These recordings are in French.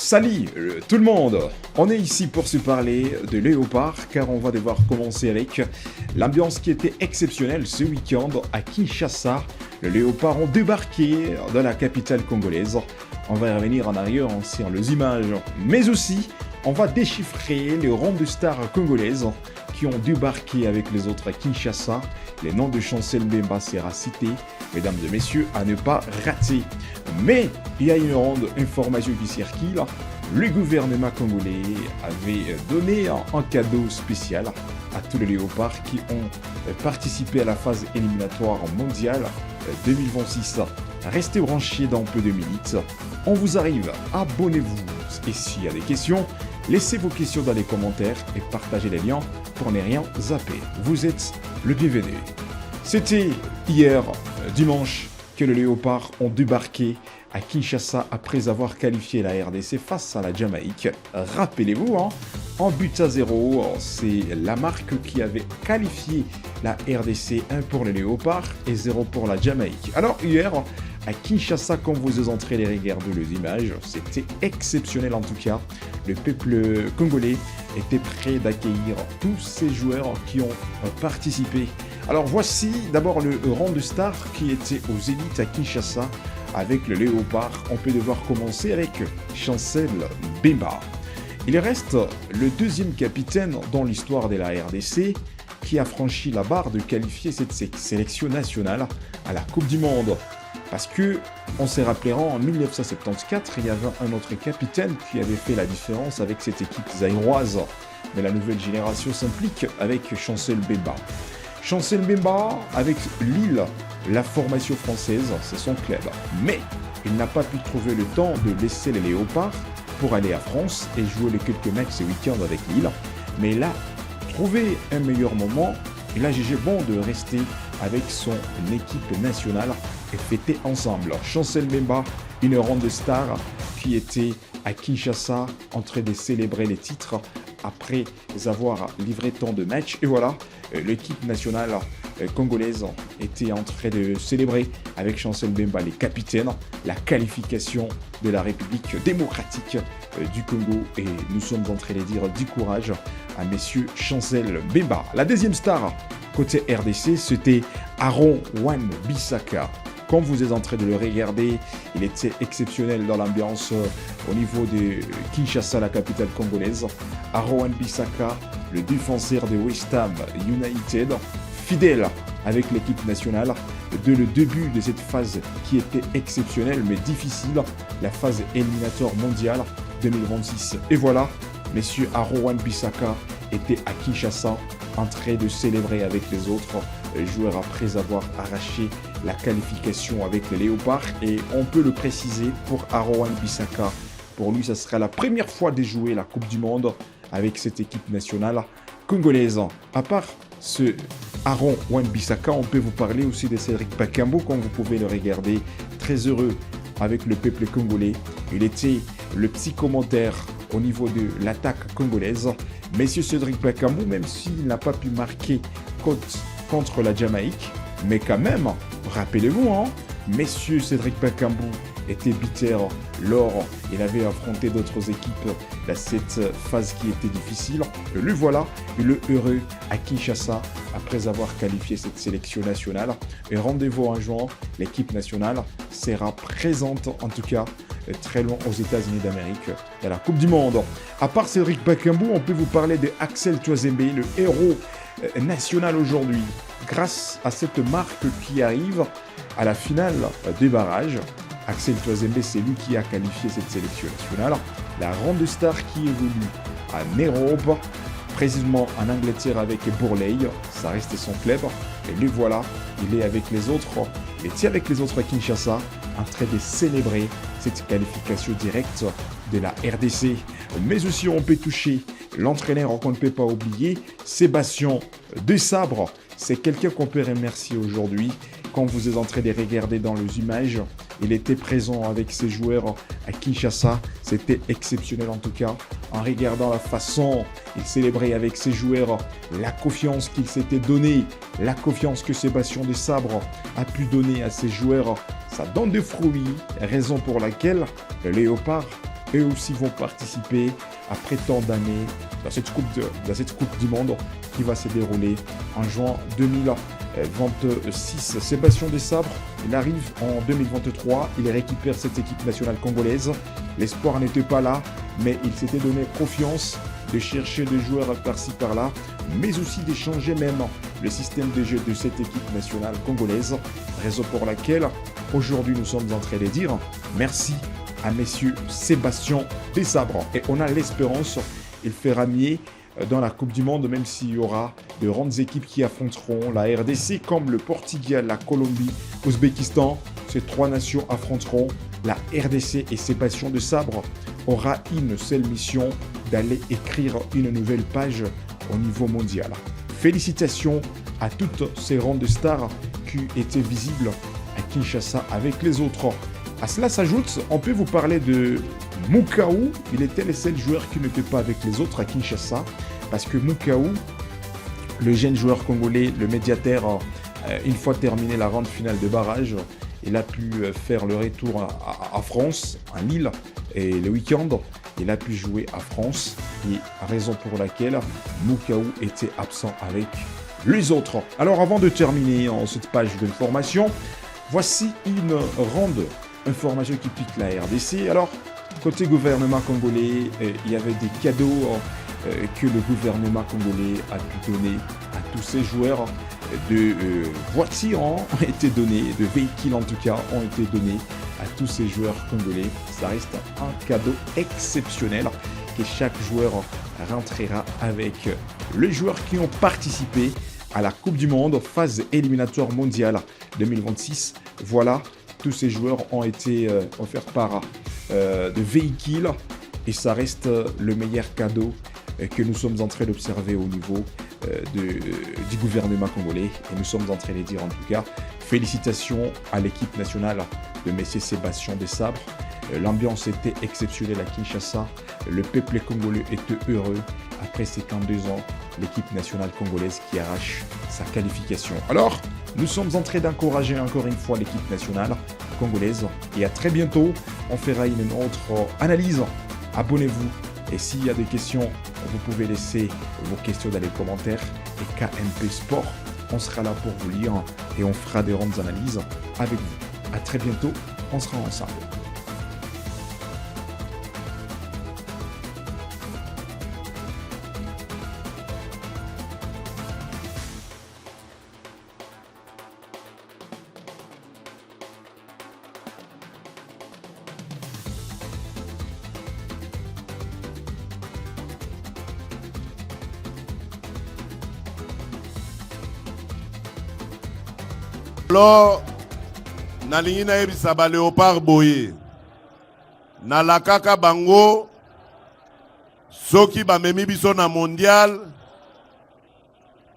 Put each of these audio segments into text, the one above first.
Salut tout le monde. On est ici pour se parler de Léopard car on va devoir commencer avec l'ambiance qui était exceptionnelle ce week-end à Kinshasa. Le Léopard ont débarqué dans la capitale congolaise. On va y revenir en arrière sur les images, mais aussi on va déchiffrer les rangs de stars congolaises qui ont débarqué avec les autres à Kinshasa. Les noms de Chancel Mbemba sera cité, mesdames et messieurs, à ne pas rater. Mais il y a une grande information qui circule. Le gouvernement congolais avait donné un cadeau spécial à tous les léopards qui ont participé à la phase éliminatoire mondiale 2026. Restez branchés dans peu de minutes. On vous arrive, abonnez-vous. Et s'il y a des questions, laissez vos questions dans les commentaires et partagez les liens pour ne rien zapper. Vous êtes le bienvenu. C'était hier, dimanche, que les Léopards ont débarqué à Kinshasa après avoir qualifié la RDC face à la Jamaïque. Rappelez-vous, en but à 0, c'est la marque qui avait qualifié la RDC, 1 pour les Léopards et 0 pour la Jamaïque. Alors hier, à Kinshasa, quand vous entrez les regarder les images, c'était exceptionnel en tout cas. Le peuple congolais était prêt d'accueillir tous ces joueurs qui ont participé. Alors voici d'abord le rang de stars qui était aux élites à Kinshasa avec le Léopard. On peut devoir commencer avec Chancel Mbemba. Il reste le deuxième capitaine dans l'histoire de la RDC qui a franchi la barre de qualifier cette sélection nationale à la Coupe du Monde. Parce que, on s'est rappelé en 1974, il y avait un autre capitaine qui avait fait la différence avec cette équipe zaïroise. Mais la nouvelle génération s'implique avec Chancel Mbemba. Chancel Mbemba, avec Lille, la formation française, c'est son club. Mais il n'a pas pu trouver le temps de laisser les Léopards pour aller à France et jouer les quelques matchs ce week-end avec Lille. Mais il a trouvé un meilleur moment. Il a jugé bon de rester avec son équipe nationale et fêter ensemble. Chancel Mbemba, une ronde de stars qui était à Kinshasa en train de célébrer les titres après avoir livré tant de matchs. Et voilà, l'équipe nationale congolaise était en train de célébrer avec Chancel Mbemba, les capitaines, la qualification de la République démocratique du Congo. Et nous sommes en train de dire du courage à messieurs Chancel Mbemba. La deuxième star côté RDC, c'était Aaron Wan-Bissaka. Quand vous êtes en train de le regarder, il était exceptionnel dans l'ambiance au niveau de Kinshasa, la capitale congolaise. Aaron Wan-Bissaka, le défenseur de West Ham United, fidèle avec l'équipe nationale dès le début de cette phase qui était exceptionnelle mais difficile, la phase éliminatoire mondiale 2026. Et voilà, messieurs Aaron Wan-Bissaka était à Kinshasa en train de célébrer avec les autres joueurs après avoir arraché la qualification avec les Léopards. Et on peut le préciser pour Aaron Wan-Bissaka, pour lui ça sera la première fois de jouer la Coupe du Monde avec cette équipe nationale congolaise. À part ce Aaron Wan-Bissaka, on peut vous parler aussi de Cédric Bakambu, comme vous pouvez le regarder, très heureux avec le peuple congolais. Il était le petit commentaire au niveau de l'attaque congolaise. Monsieur Cédric Bakambu, même s'il n'a pas pu marquer contre la Jamaïque, mais quand même, rappelez-vous, Monsieur Cédric Bakambu était bitter lors il avait affronté d'autres équipes dans cette phase qui était difficile. Le voilà, il est heureux à Kinshasa après avoir qualifié cette sélection nationale. Et rendez-vous en juin, l'équipe nationale sera présente en tout cas très loin aux États-Unis d'Amérique dans la Coupe du Monde. À part Cédric Bakambu, on peut vous parler de Axel Tuazembe, le héros national aujourd'hui, grâce à cette marque qui arrive à la finale des barrages. Axel Tuazembe, c'est lui qui a qualifié cette sélection nationale. La ronde star qui évolue en Europe, précisément en Angleterre avec Burley, ça reste son club. Et lui voilà, il est avec les autres, il était avec les autres à Kinshasa, en train de célébrer cette qualification directe de la RDC. Mais aussi on peut toucher l'entraîneur qu'on ne peut pas oublier, Sébastien Desabre. C'est quelqu'un qu'on peut remercier aujourd'hui. Quand vous êtes en train de regarder dans les images, il était présent avec ses joueurs à Kinshasa. C'était exceptionnel en tout cas. En regardant la façon il célébrait avec ses joueurs, la confiance qu'il s'était donnée, la confiance que Sébastien Desabre a pu donner à ses joueurs, ça donne des fruits. Raison pour laquelle le Léopard eux aussi vont participer après tant d'années dans cette coupe du Monde qui va se dérouler en juin 2026. Sébastien Desabre, il arrive en 2023, il récupère cette équipe nationale congolaise. L'espoir n'était pas là, mais il s'était donné confiance de chercher des joueurs par-ci par-là, mais aussi d'échanger même le système de jeu de cette équipe nationale congolaise. Raison pour laquelle aujourd'hui nous sommes en train de dire merci à messieurs Sébastien Desabre. Et on a l'espérance qu'il fera mieux dans la Coupe du Monde, même s'il y aura de grandes équipes qui affronteront la RDC comme le Portugal, la Colombie, l'Ouzbékistan. Ces trois nations affronteront la RDC et Sébastien Desabre aura une seule mission d'aller écrire une nouvelle page au niveau mondial. Félicitations à toutes ces grandes stars qui étaient visibles à Kinshasa avec les autres. À cela s'ajoute, on peut vous parler de Moukaou. Il était le seul joueur qui n'était pas avec les autres à Kinshasa parce que Moukaou, le jeune joueur congolais, le médiateur, une fois terminé la ronde finale de barrage, il a pu faire le retour à France, à Lille, et le week-end, il a pu jouer à France, et raison pour laquelle Moukaou était absent avec les autres. Alors avant de terminer cette page d'information, voici une ronde information qui pique la RDC. Alors, côté gouvernement congolais, il y avait des cadeaux que le gouvernement congolais a pu donner à tous ces joueurs. De voitures ont été données, de véhicules en tout cas ont été donnés à tous ces joueurs congolais. Ça reste un cadeau exceptionnel que chaque joueur rentrera avec. Les joueurs qui ont participé à la Coupe du Monde, phase éliminatoire mondiale 2026, voilà, tous ces joueurs ont été offerts par de véhicules et ça reste le meilleur cadeau que nous sommes en train d'observer au niveau du gouvernement congolais. Et nous sommes en train de dire en tout cas félicitations à l'équipe nationale de M. Sébastien Desabre. L'ambiance était exceptionnelle à Kinshasa. Le peuple congolais était heureux après 52 ans. L'équipe nationale congolaise qui arrache sa qualification. Alors, nous sommes en train d'encourager encore une fois l'équipe nationale congolaise. Et à très bientôt, on fera une autre analyse. Abonnez-vous. Et s'il y a des questions, vous pouvez laisser vos questions dans les commentaires. Et KMP Sport, on sera là pour vous lire et on fera des rondes analyses avec vous. À très bientôt, on sera ensemble. Alors, nalingi na yebisa ba Léopard boye. Na la kaka bango soki ba memi biso na mondial,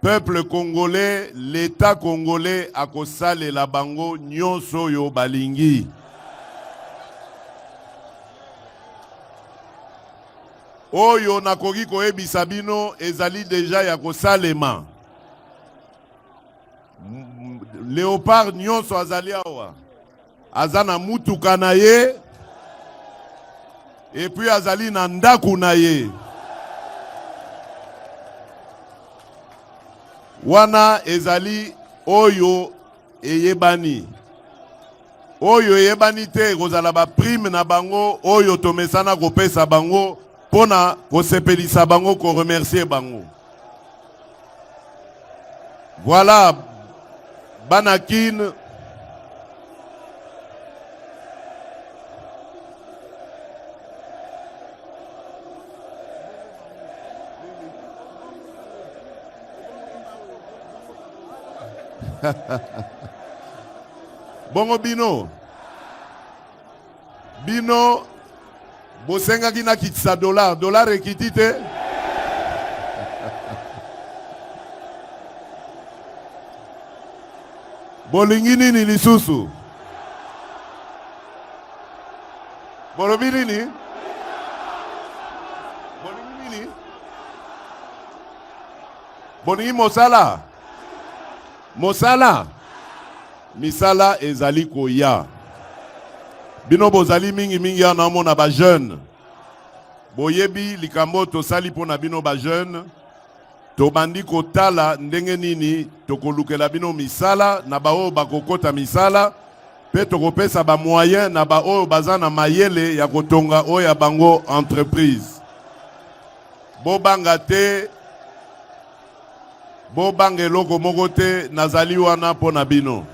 peuple congolais, l'état congolais akosale la bango nyonso yo balingi. Oyo nakoki koyebisa bino ezali deja ya kosalema. Léopard nyonso azali awa azana mutuka na ye et puis azali na ndaku na ye wana ezali oyo eyebani te kozala ba prime na bango oyo tomesana kopesa bango pona kosepelisa bango ko remercier bango. Voilà Banakin. Bongo bino bosenga kina kitsa dollar ekitite. Bolingi nini lisusu? Bolobi nini? Bolingi nini? Bolingi mosala? Mosala? Misala ezali koya. Bino bozali mingi ya na mona ba jeune. boyebi likambo tosali pona bino ba jeune tobandi kotala ndenge nini tokolukela bino misala na bao bakokota misala pe tokopesa ba moyen na bao baza na mayele ya kotonga oya bango entreprise bobanga te bobanga eloko moko te nazali wana pona bino